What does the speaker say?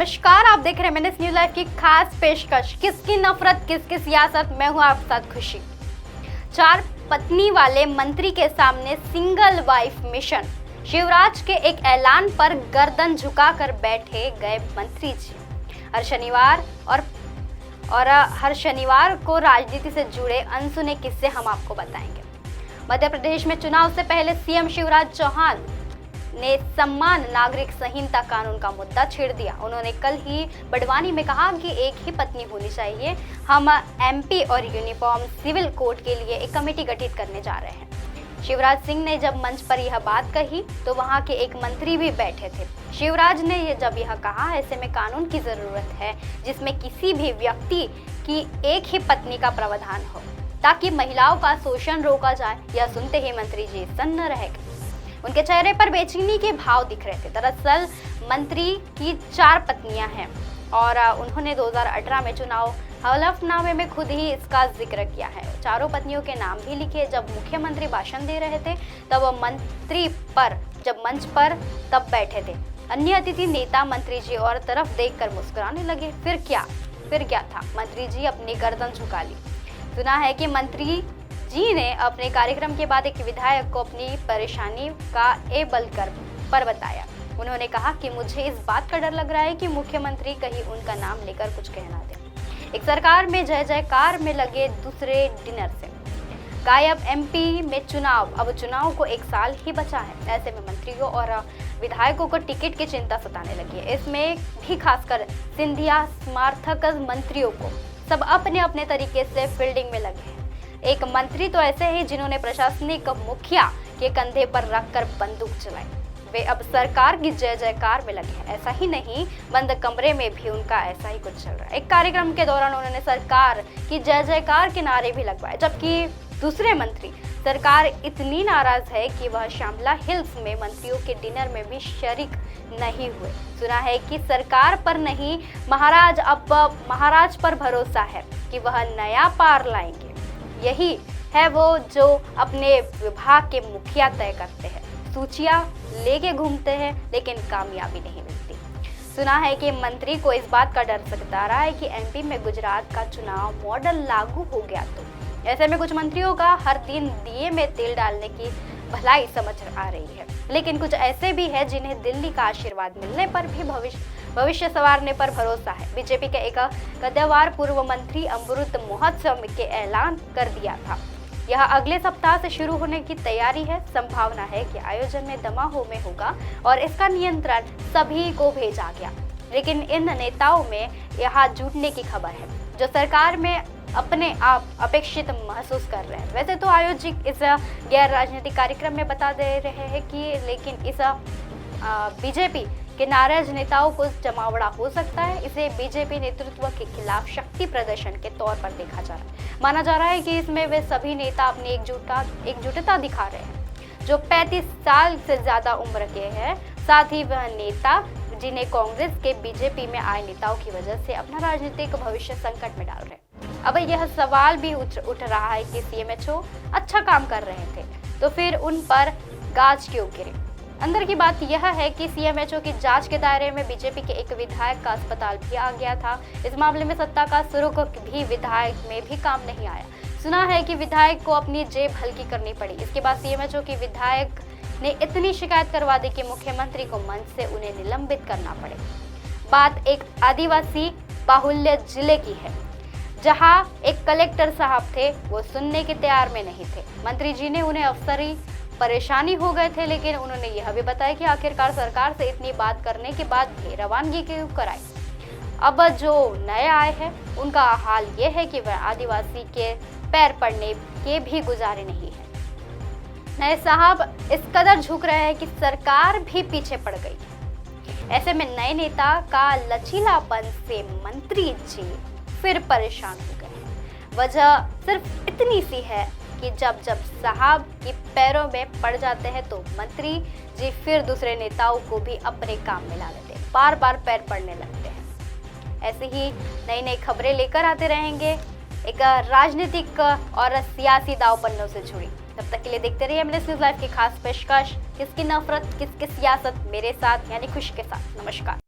नमस्कार, आप देख रहे हैं मैंने न्यूज़ लाइव की खास पेशकश। किसकी नफरत किसकी सियासत, मैं हूं आपके साथ खुशी। 4 पत्नी वाले मंत्री के सामने सिंगल वाइफ मिशन। शिवराज के एक ऐलान पर गर्दन झुकाकर बैठे गए मंत्री जी। हर शनिवार को राजनीति से जुड़े अनसुने किस्से हम आपको बताएंगे। मध्य प्रदेश में चुनाव से पहले सीएम शिवराज चौहान ने समान नागरिक संहिता कानून का मुद्दा छेड़ दिया। उन्होंने कल ही बड़वानी में कहा कि एक ही पत्नी होनी चाहिए। हम एमपी और यूनिफॉर्म सिविल कोड के लिए एक कमेटी गठित करने जा रहे हैं। शिवराज सिंह ने जब मंच पर यह बात कही तो वहां के एक मंत्री भी बैठे थे। शिवराज ने जब यह कहा, ऐसे में कानून की जरूरत है जिसमें किसी भी व्यक्ति की एक ही पत्नी का प्रावधान हो ताकि महिलाओं का शोषण रोका जाए। यह सुनते ही मंत्री जी सन्न रह गए। उनके चेहरे पर बेचैनी के भाव दिख रहे थे। दरअसल मंत्री की 4 पत्नियां हैं और उन्होंने 2018 में चुनाव हलफनामे में खुद ही इसका जिक्र किया है। चारों पत्नियों के नाम भी लिखे। जब मुख्यमंत्री भाषण दे रहे थे तब मंत्री जब मंच पर तब बैठे थे। अन्य अतिथि नेता मंत्री जी और तरफ देखकर मुस्कुराने लगे। फिर क्या था, मंत्री जी अपनी गर्दन झुका ली। सुना है कि मंत्री जी ने अपने कार्यक्रम के बाद एक विधायक को अपनी परेशानी का एबल पर बताया। उन्होंने कहा कि मुझे इस बात का डर लग रहा है कि मुख्यमंत्री कहीं उनका नाम लेकर कुछ कहना दे। एक सरकार में जय जयकार में लगे दूसरे डिनर से गायब एमपी में चुनाव। अब चुनाव को 1 साल ही बचा है। ऐसे में मंत्रियों और विधायकों को टिकट की चिंता सताने लगी है। इसमें भी खासकर सिंधिया समर्थक मंत्रियों को सब अपने अपने तरीके से फील्डिंग में लगे हैं। एक मंत्री तो ऐसे ही जिन्होंने प्रशासनिक मुखिया के कंधे पर रखकर बंदूक चलाई। वे अब सरकार की जय जयकार में लगे हैं। ऐसा ही नहीं, बंद कमरे में भी उनका ऐसा ही कुछ चल रहा है। एक कार्यक्रम के दौरान उन्होंने सरकार की जय जयकार के नारे भी लगवाए, जबकि दूसरे मंत्री सरकार इतनी नाराज है कि वह श्यामला हिल्स में मंत्रियों के डिनर में भी शरीक नहीं हुए। सुना है कि सरकार पर नहीं, महाराज पर भरोसा है कि वह नया पार लाएंगे। यही है वो जो अपने विभाग के मुखिया तय करते हैं। सूचियां लेके घूमते हैं लेकिन कामयाबी नहीं मिलती। सुना है कि मंत्री को इस बात का डर सता रहा है कि एमपी में गुजरात का चुनाव मॉडल लागू हो गया तो ऐसे में कुछ मंत्रियों का हर दिन दिए में तेल डालने की भलाई समझ आ रही है। लेकिन कुछ ऐसे भी है जिन्हें दिल्ली का आशीर्वाद मिलने पर भी भविष्य संवारने पर भरोसा है। बीजेपी के एक गद्दार पूर्व मंत्री अमृत महोत्सव के ऐलान कर दिया था। यह अगले सप्ताह से शुरू होने की तैयारी है। संभावना है कि आयोजन में दमाहो में होगा और इसका नियंत्रण सभी को भेजा गया। लेकिन इन नेताओं में यहाँ जुटने की खबर है जो सरकार में अपने आप अपेक्षित महसूस कर रहे हैं। वैसे तो आयोजक इस गैर राजनीतिक कार्यक्रम में बता दे रहे हैं कि लेकिन इस बीजेपी के नाराज नेताओं को जमावड़ा हो सकता है। इसे बीजेपी नेतृत्व के खिलाफ शक्ति प्रदर्शन के तौर पर देखा जा रहा है। माना जा रहा है कि इसमें वे सभी नेता अपनी एकजुटता दिखा रहे हैं जो 35 साल से ज्यादा उम्र के हैं। साथ ही वह नेता जिन्हें कांग्रेस के बीजेपी में आए नेताओं की वजह से अपना राजनीतिक भविष्य संकट में डाल रहे हैं। अब यह सवाल भी उठ रहा है कि सीएमएचओ अच्छा काम कर रहे थे तो फिर उन पर गाज क्यों गिरे। अंदर की बात यह है कि सीएमएचओ की जांच के दायरे में बीजेपी के एक विधायक का अस्पताल भी आ गया था। इस मामले में सत्ता का सुरुख भी विधायक में भी काम नहीं आया। सुना है कि विधायक को अपनी जेब हल्की करनी पड़ी। इसके बाद सीएमएचओ की विधायक ने इतनी शिकायत करवा दी कि मुख्यमंत्री को मंच से उन्हें निलंबित करना पड़े। बात एक आदिवासी बाहुल्य जिले की है जहां एक कलेक्टर साहब थे, वो सुनने के तैयार में नहीं थे। मंत्री जी ने उन्हें अफसरी परेशानी हो गए थे, लेकिन उन्होंने यह भी बताया कि आखिरकार सरकार से इतनी बात करने के बाद भी रवानगी क्यों कराई। अब जो नए आए हैं उनका हाल ये है कि वह आदिवासी के पैर पड़ने के भी गुजारे नहीं है। नए साहब इस कदर झुक रहे हैं कि सरकार भी पीछे पड़ गई। ऐसे में नए नेता का लचीलापन से मंत्री जी फिर परेशान हो गए। वजह सिर्फ इतनी सी है कि जब साहब के पैरों में पड़ जाते हैं तो मंत्री जी फिर दूसरे नेताओं को भी अपने काम में ला लेते हैं, बार बार पैर पड़ने लगते हैं। ऐसे ही नई नई खबरें लेकर आते रहेंगे एक राजनीतिक और सियासी दाव पन्नों से जुड़ी। तब तक के लिए देखते रहिए मैंने न्यूज़ लाइव की खास पेशकश, किसकी नफरत किसकी सियासत, मेरे साथ यानी खुश के साथ। नमस्कार।